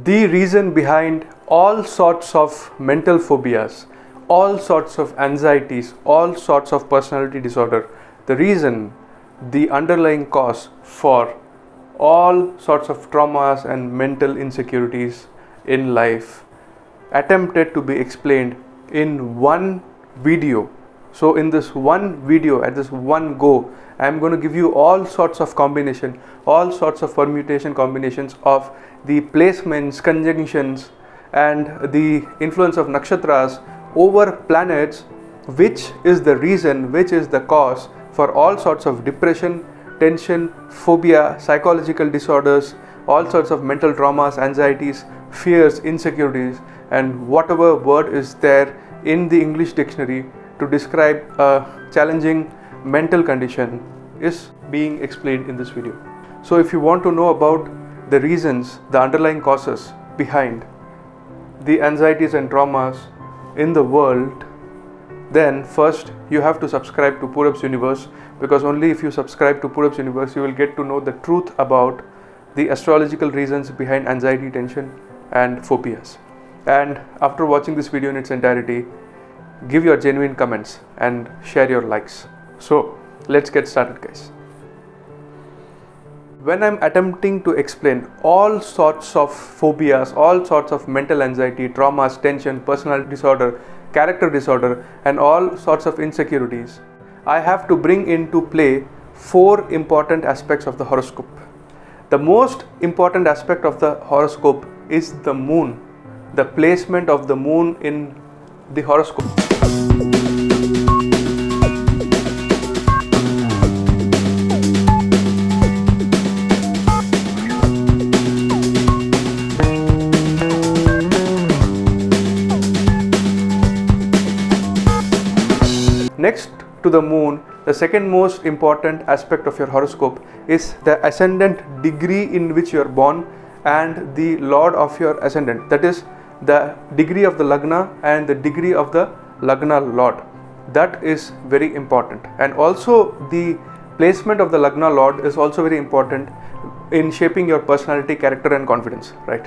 The reason behind all sorts of mental phobias, all sorts of anxieties, all sorts of personality disorder, the reason, the underlying cause for all sorts of traumas and mental insecurities in life attempted to be explained in one video. So in this one video, at this one go, I am going to give you all sorts of combination, all sorts of permutation combinations of the placements, conjunctions and the influence of nakshatras over planets, which is the reason, which is the cause for all sorts of depression, tension, phobia, psychological disorders, all sorts of mental traumas, anxieties, fears, insecurities, and whatever word is there in the English dictionary to describe a challenging mental condition is being explained in this video. So if you want to know about the reasons, the underlying causes behind the anxieties and traumas in the world, then first you have to subscribe to Purab's Universe, because only if you subscribe to Purab's Universe you will get to know the truth about the astrological reasons behind anxiety, tension and phobias. And after watching this video in its entirety, give your genuine comments and share your likes. So let's get started, guys. When I'm attempting to explain all sorts of phobias, all sorts of mental anxiety, traumas, tension, personality disorder, character disorder and all sorts of insecurities, I have to bring into play 4 important aspects of the horoscope. The most important aspect of the horoscope is the moon, the placement of the moon in the horoscope. Next to the moon, the second most important aspect of your horoscope is the ascendant degree in which you are born and the lord of your ascendant, that is the degree of the lagna and the degree of the lagna lord. That is very important, and also the placement of the lagna lord is also very important in shaping your personality, character and confidence, right?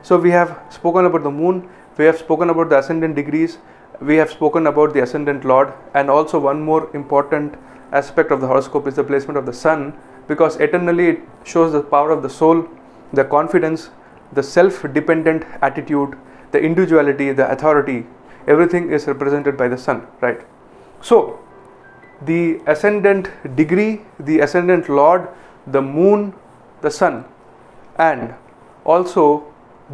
So we have spoken about the moon, we have spoken about the ascendant degrees, we have spoken about the ascendant lord, and also one more important aspect of the horoscope is the placement of the sun, because eternally it shows the power of the soul, the confidence, the self-dependent attitude, the individuality, the authority, everything is represented by the sun, right? So the ascendant degree, the ascendant lord, the moon, the sun, and also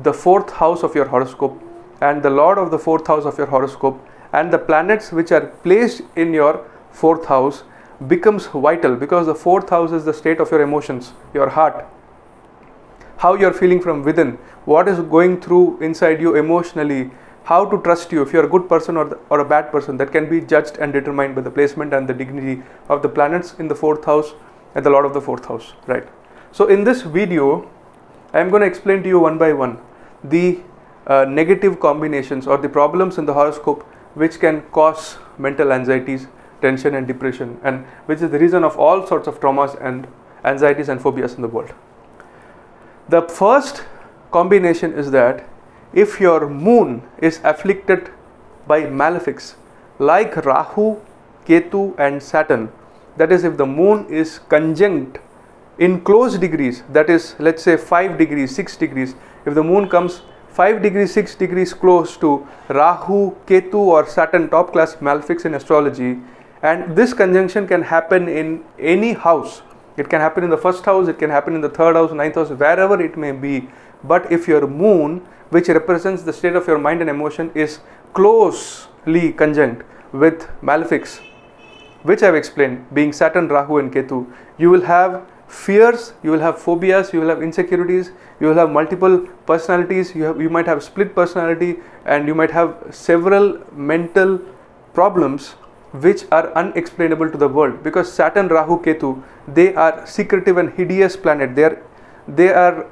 the 4th house of your horoscope and the lord of the 4th house of your horoscope and the planets which are placed in your 4th house becomes vital, because the 4th house is the state of your emotions, your heart, how you are feeling from within, what is going through inside you emotionally, how to trust you, if you are a good person or a bad person. That can be judged and determined by the placement and the dignity of the planets in the 4th house and the lord of the 4th house, right? So in this video I am going to explain to you one by one the negative combinations or the problems in the horoscope which can cause mental anxieties, tension and depression, and which is the reason of all sorts of traumas and anxieties and phobias in the world. The first combination is that if your moon is afflicted by malefics like Rahu, Ketu and Saturn, that is if the moon is conjunct in close degrees, that is let's say 5 degrees, 6 degrees, if the moon comes 5 degrees, 6 degrees close to Rahu, Ketu or Saturn, top class malefics in astrology, and this conjunction can happen in any house. It can happen in the 1st house, it can happen in the 3rd house, 9th house, wherever it may be. But if your moon, which represents the state of your mind and emotion, is closely conjunct with malefics, which I have explained, being Saturn, Rahu and Ketu, you will have fears, you will have phobias, you will have insecurities, you will have multiple personalities, you might have split personality, and you might have several mental problems which are unexplainable to the world, because Saturn, Rahu, Ketu, they are secretive and hideous planet. They are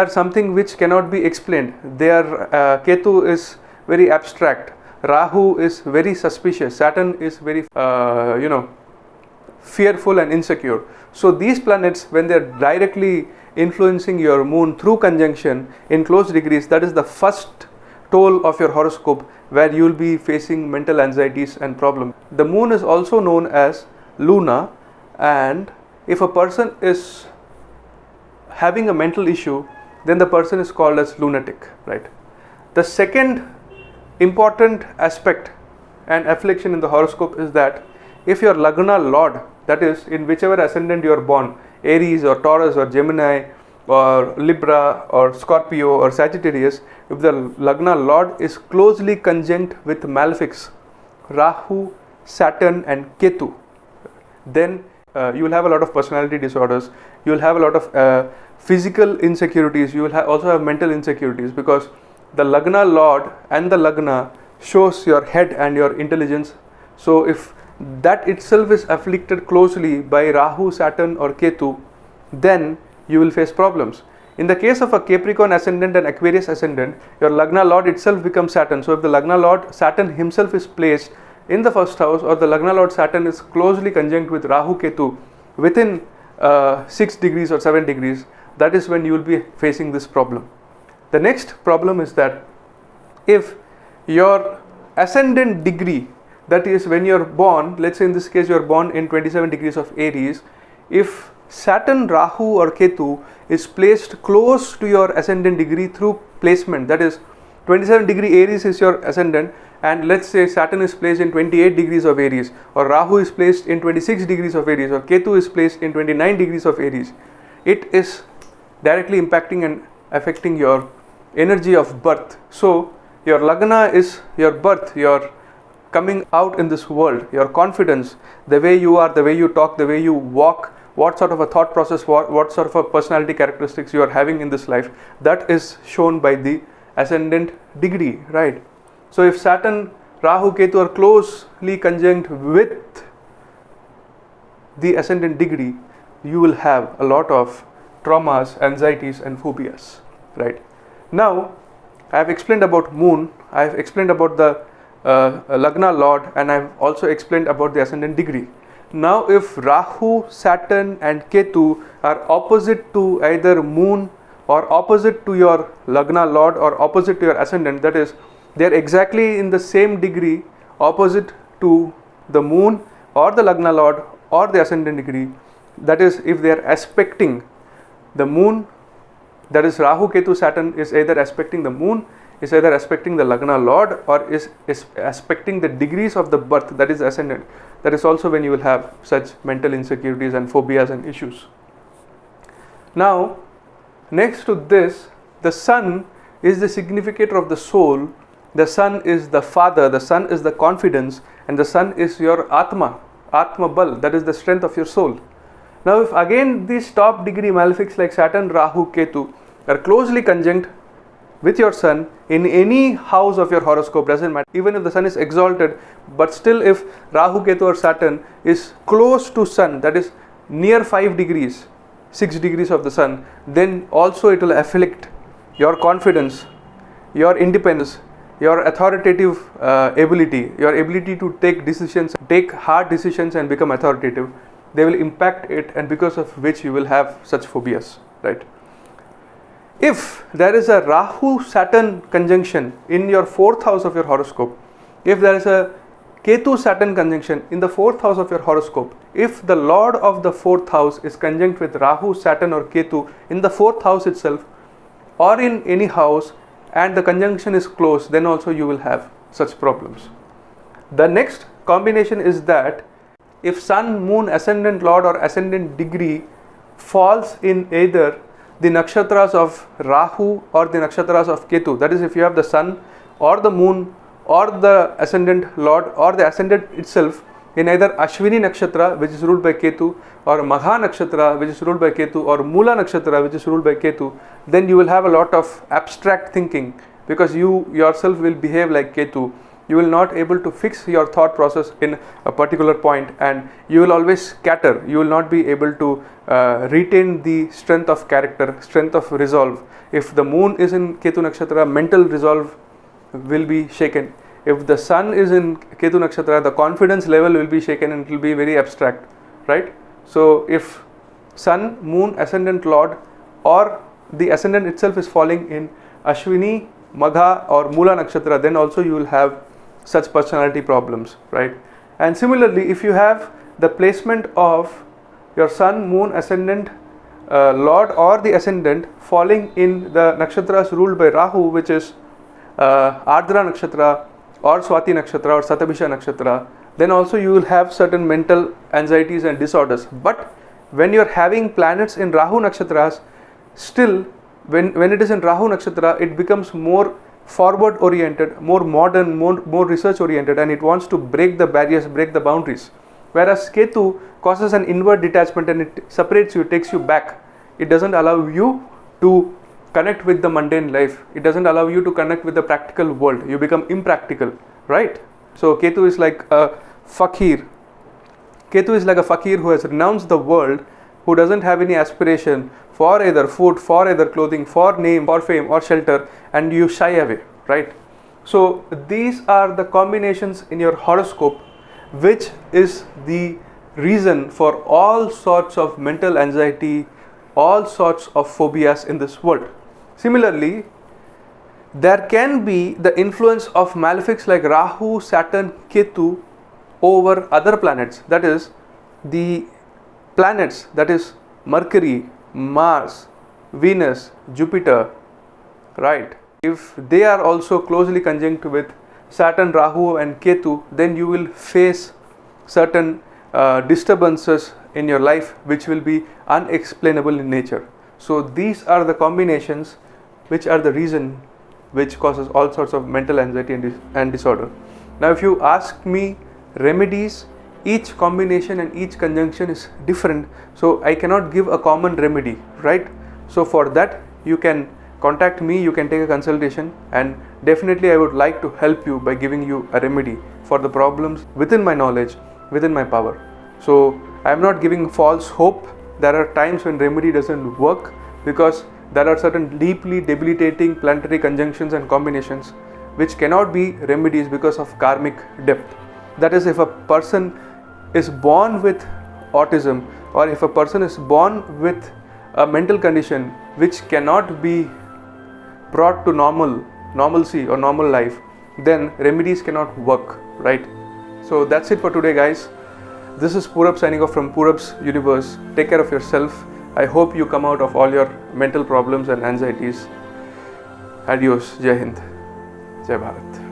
something which cannot be explained. Ketu is very abstract, Rahu is very suspicious, Saturn is very fearful and insecure. So these planets, when they are directly influencing your moon through conjunction in close degrees, that is the first toll of your horoscope where you will be facing mental anxieties and problems. The moon is also known as Luna, and if a person is having a mental issue, then the person is called as lunatic, right? The second important aspect and affliction in the horoscope is that if your Lagna Lord, that is in whichever ascendant you are born, Aries or Taurus or Gemini or Libra or Scorpio or Sagittarius, if the Lagna Lord is closely conjunct with malefics, Rahu, Saturn and Ketu, then you will have a lot of personality disorders, you will have a lot of physical insecurities, you will also have mental insecurities, because the Lagna Lord and the Lagna shows your head and your intelligence. So if that itself is afflicted closely by Rahu, Saturn or Ketu, then you will face problems. In the case of a Capricorn ascendant and Aquarius ascendant, your Lagna Lord itself becomes Saturn. So if the Lagna Lord Saturn himself is placed in the first house, or the Lagna Lord Saturn is closely conjunct with Rahu Ketu within 6 degrees or 7 degrees, that is when you will be facing this problem. The next problem is that if your ascendant degree, that is when you are born, let's say in this case you are born in 27 degrees of Aries, if Saturn, Rahu or Ketu is placed close to your ascendant degree through placement, that is 27 degree Aries is your ascendant, and let's say Saturn is placed in 28 degrees of Aries, or Rahu is placed in 26 degrees of Aries, or Ketu is placed in 29 degrees of Aries, it is directly impacting and affecting your energy of birth. So your Lagna is your birth, your coming out in this world, your confidence, the way you are, the way you talk, the way you walk, what sort of a thought process, what sort of a personality characteristics you are having in this life, that is shown by the ascendant degree, right? So if Saturn, Rahu, Ketu are closely conjunct with the ascendant degree, you will have a lot of traumas, anxieties and phobias, right? Now I have explained about moon, I have explained about the Lagna Lord, and I have also explained about the ascendant degree. Now if Rahu, Saturn and Ketu are opposite to either moon or opposite to your Lagna Lord or opposite to your ascendant, that is they are exactly in the same degree opposite to the moon or the Lagna Lord or the ascendant degree, that is if they are aspecting the moon, that is Rahu, Ketu, Saturn is either aspecting the moon, is either aspecting the Lagna Lord, or is aspecting the degrees of the birth, that is ascendant, that is also when you will have such mental insecurities and phobias and issues. Now next to this, the sun is the significator of the soul, the sun is the father, the sun is the confidence, and the sun is your Atma Bal, that is the strength of your soul. Now if again these top degree malefics like Saturn, Rahu, Ketu are closely conjunct with your sun in any house of your horoscope, doesn't matter, even if the sun is exalted, but still if Rahu, Ketu or Saturn is close to sun, that is near 5 degrees, 6 degrees of the sun, then also it will afflict your confidence, your independence, your authoritative ability, your ability to take decisions, take hard decisions and become authoritative. They will impact it, and because of which you will have such phobias, right? If there is a Rahu Saturn conjunction in your 4th house of your horoscope, if there is a Ketu Saturn conjunction in the 4th house of your horoscope, if the Lord of the 4th house is conjunct with Rahu, Saturn or Ketu in the 4th house itself or in any house, and the conjunction is close, then also you will have such problems. The next combination is that if Sun, Moon, Ascendant Lord or Ascendant degree falls in either the nakshatras of Rahu or the nakshatras of Ketu, that is if you have the Sun or the Moon or the Ascendant Lord or the Ascendant itself in either Ashwini Nakshatra, which is ruled by Ketu, or Magha Nakshatra, which is ruled by Ketu, or Mula Nakshatra, which is ruled by Ketu, then you will have a lot of abstract thinking, because you yourself will behave like Ketu. You will not able to fix your thought process in a particular point, and you will always scatter. You will not be able to retain the strength of character, strength of resolve. If the moon is in Ketu Nakshatra, mental resolve will be shaken. If the sun is in Ketu Nakshatra, the confidence level will be shaken and it will be very abstract, right? So if sun, moon, ascendant lord or the ascendant itself is falling in Ashwini, Magha or Mula Nakshatra, then also you will have such personality problems, right? And similarly, if you have the placement of your sun, moon, ascendant, lord or the ascendant falling in the nakshatras ruled by Rahu, which is Ardra Nakshatra or Swati Nakshatra or Satabhisha Nakshatra, then also you will have certain mental anxieties and disorders. But when you are having planets in Rahu Nakshatras, still when it is in Rahu Nakshatra, it becomes more forward oriented, more modern, more research oriented, and it wants to break the barriers, break the boundaries. Whereas Ketu causes an inward detachment and it separates you, takes you back. It doesn't allow you to connect with the mundane life. It doesn't allow you to connect with the practical world. You become impractical, right? So Ketu is like a fakir. Ketu is like a fakir who has renounced the world, who doesn't have any aspiration for either food, for either clothing, for name, for fame or shelter, and you shy away, right? So these are the combinations in your horoscope, which is the reason for all sorts of mental anxiety, all sorts of phobias in this world. Similarly, there can be the influence of malefics like Rahu, Saturn, Ketu over other planets. That is, the planets, that is Mercury, Mars, Venus, Jupiter, right? If they are also closely conjunct with Saturn, Rahu and Ketu, then you will face certain disturbances in your life which will be unexplainable in nature. So these are the combinations which are the reason which causes all sorts of mental anxiety and disorder. Now if you ask me remedies, each combination and each conjunction is different, so I cannot give a common remedy, right? So for that you can contact me, you can take a consultation, and definitely I would like to help you by giving you a remedy for the problems within my knowledge, within my power. So I am not giving false hope. There are times when remedy doesn't work because there are certain deeply debilitating planetary conjunctions and combinations which cannot be remedies because of karmic depth. That is, if a person is born with autism, or if a person is born with a mental condition which cannot be brought to normalcy or normal life, then remedies cannot work, right? So that's it for today, guys. This is Purab signing off from Purab's Universe. Take care of yourself. I hope you come out of all your mental problems and anxieties. Adios. Jai Hind. Jai Bharat.